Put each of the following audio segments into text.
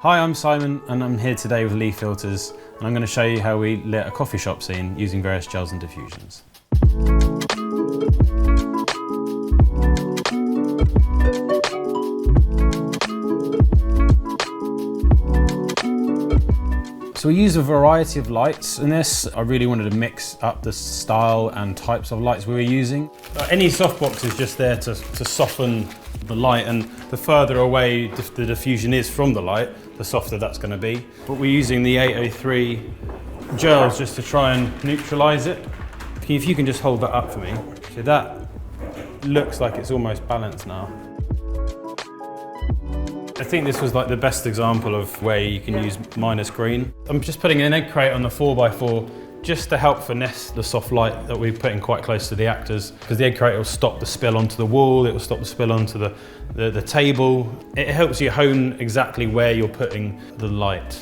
Hi, I'm Simon and I'm here today with Leaf Filters, and I'm going to show you how we lit a coffee shop scene using various gels and diffusions. So we use a variety of lights in this. I really wanted to mix up the style and types of lights we were using. Any softbox is just there to soften the light, and the further away the diffusion is from the light, the softer that's going to be. But we're using the 803 gels just to try and neutralize it. If you can just hold that up for me. So that looks like it's almost balanced now. I think this was like the best example of where you can use minus green. I'm just putting an egg crate on the 4x4 just to help finesse the soft light that we're putting quite close to the actors, because the egg crate will stop the spill onto the wall, it will stop the spill onto the table. It helps you hone exactly where you're putting the light.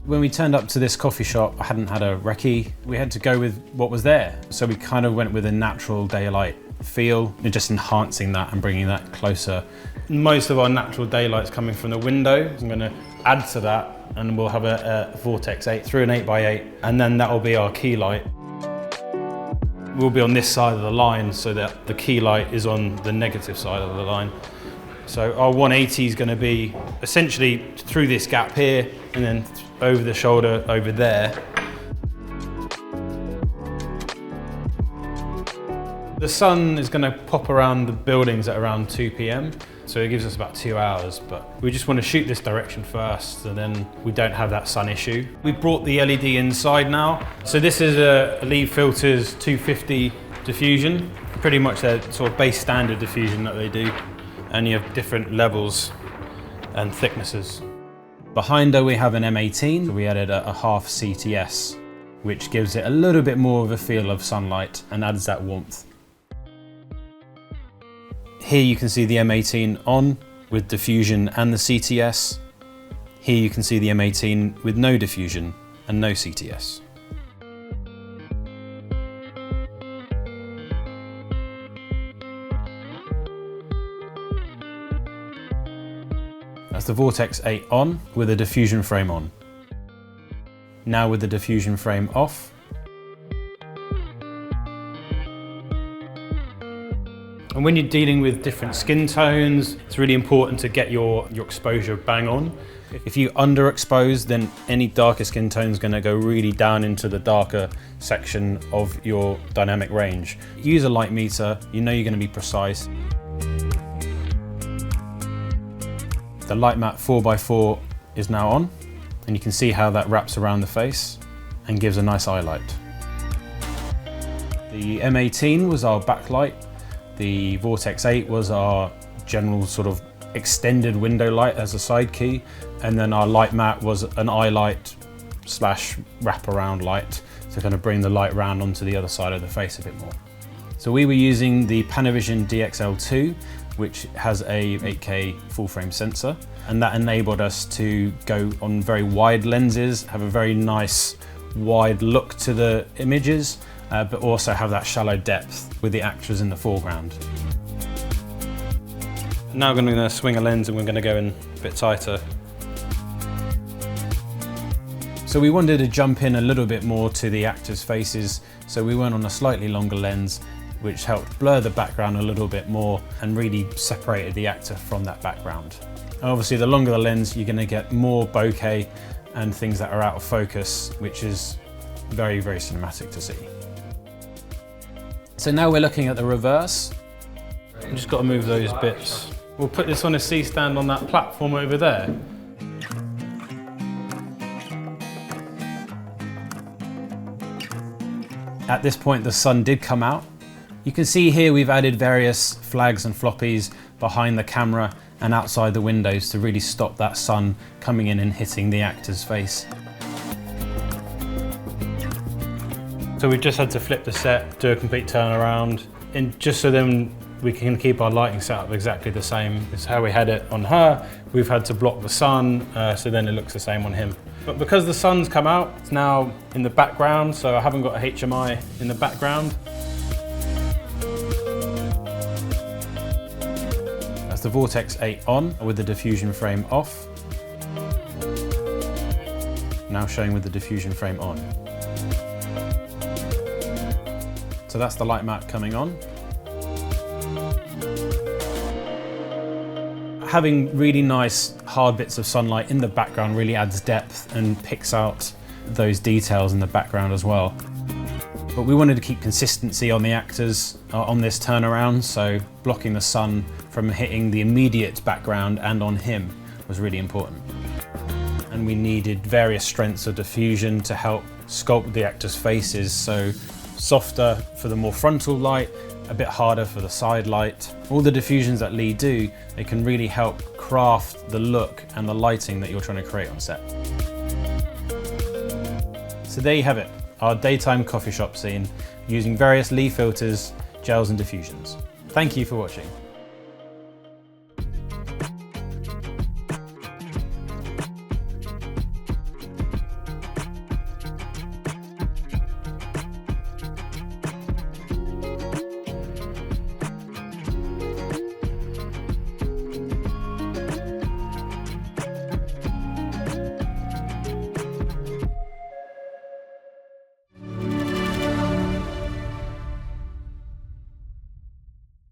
When we turned up to this coffee shop, I hadn't had a recce. We had to go with what was there. So we kind of went with a natural daylight feel, just enhancing that and bringing that closer. Most of our natural daylight's coming from the window. I'm going to add to that, and we'll have a Vortex 8 through an 8x8, and then that will be our key light. We'll be on this side of the line so that the key light is on the negative side of the line. So our 180 is going to be essentially through this gap here and then over the shoulder over there. The sun is going to pop around the buildings at around 2 p.m. so it gives us about 2 hours, but we just want to shoot this direction first, and then we don't have that sun issue. We brought the LED inside now. So this is a Leaf Filters 250 diffusion, pretty much their sort of base standard diffusion that they do, and you have different levels and thicknesses. Behind her we have an M18. We added a half CTS, which gives it a little bit more of a feel of sunlight and adds that warmth. Here you can see the M18 on with diffusion and the CTS. Here you can see the M18 with no diffusion and no CTS. That's the Vortex 8 on with a diffusion frame on. Now with the diffusion frame off. And when you're dealing with different skin tones, it's really important to get your exposure bang on. If you underexpose, then any darker skin tone is going to go really down into the darker section of your dynamic range. Use a light meter, you know you're going to be precise. The light mat 4x4 is now on, and you can see how that wraps around the face and gives a nice eye light. The M18 was our backlight. The Vortex 8 was our general sort of extended window light as a side key, and then our light mat was an eye light / wraparound light to kind of bring the light round onto the other side of the face a bit more. So we were using the Panavision DXL2, which has a 8K full frame sensor, and that enabled us to go on very wide lenses, have a very nice wide look to the images, but also have that shallow depth with the actors in the foreground. Now I'm going to swing a lens and we're going to go in a bit tighter. So we wanted to jump in a little bit more to the actors' faces, so we went on a slightly longer lens, which helped blur the background a little bit more and really separated the actor from that background. And obviously the longer the lens, you're going to get more bokeh and things that are out of focus, which is very, very cinematic to see. So now we're looking at the reverse. I've just got to move those bits. We'll put this on a C-stand on that platform over there. At this point the sun did come out. You can see here we've added various flags and floppies behind the camera and outside the windows to really stop that sun coming in and hitting the actor's face. So we've just had to flip the set, do a complete turnaround, and just so then we can keep our lighting set up exactly the same as how we had it on her. We've had to block the sun, so then it looks the same on him. But because the sun's come out, it's now in the background, so I haven't got a HMI in the background. the Vortex 8 on with the diffusion frame off. Now showing with the diffusion frame on. So that's the light map coming on. Having really nice hard bits of sunlight in the background really adds depth and picks out those details in the background as well. But we wanted to keep consistency on the actors on this turnaround, so blocking the sun from hitting the immediate background and on him was really important. And we needed various strengths of diffusion to help sculpt the actors' faces, so softer for the more frontal light, a bit harder for the side light. All the diffusions that Lee do, they can really help craft the look and the lighting that you're trying to create on set. So there you have it, our daytime coffee shop scene using various Lee filters, gels and diffusions. Thank you for watching.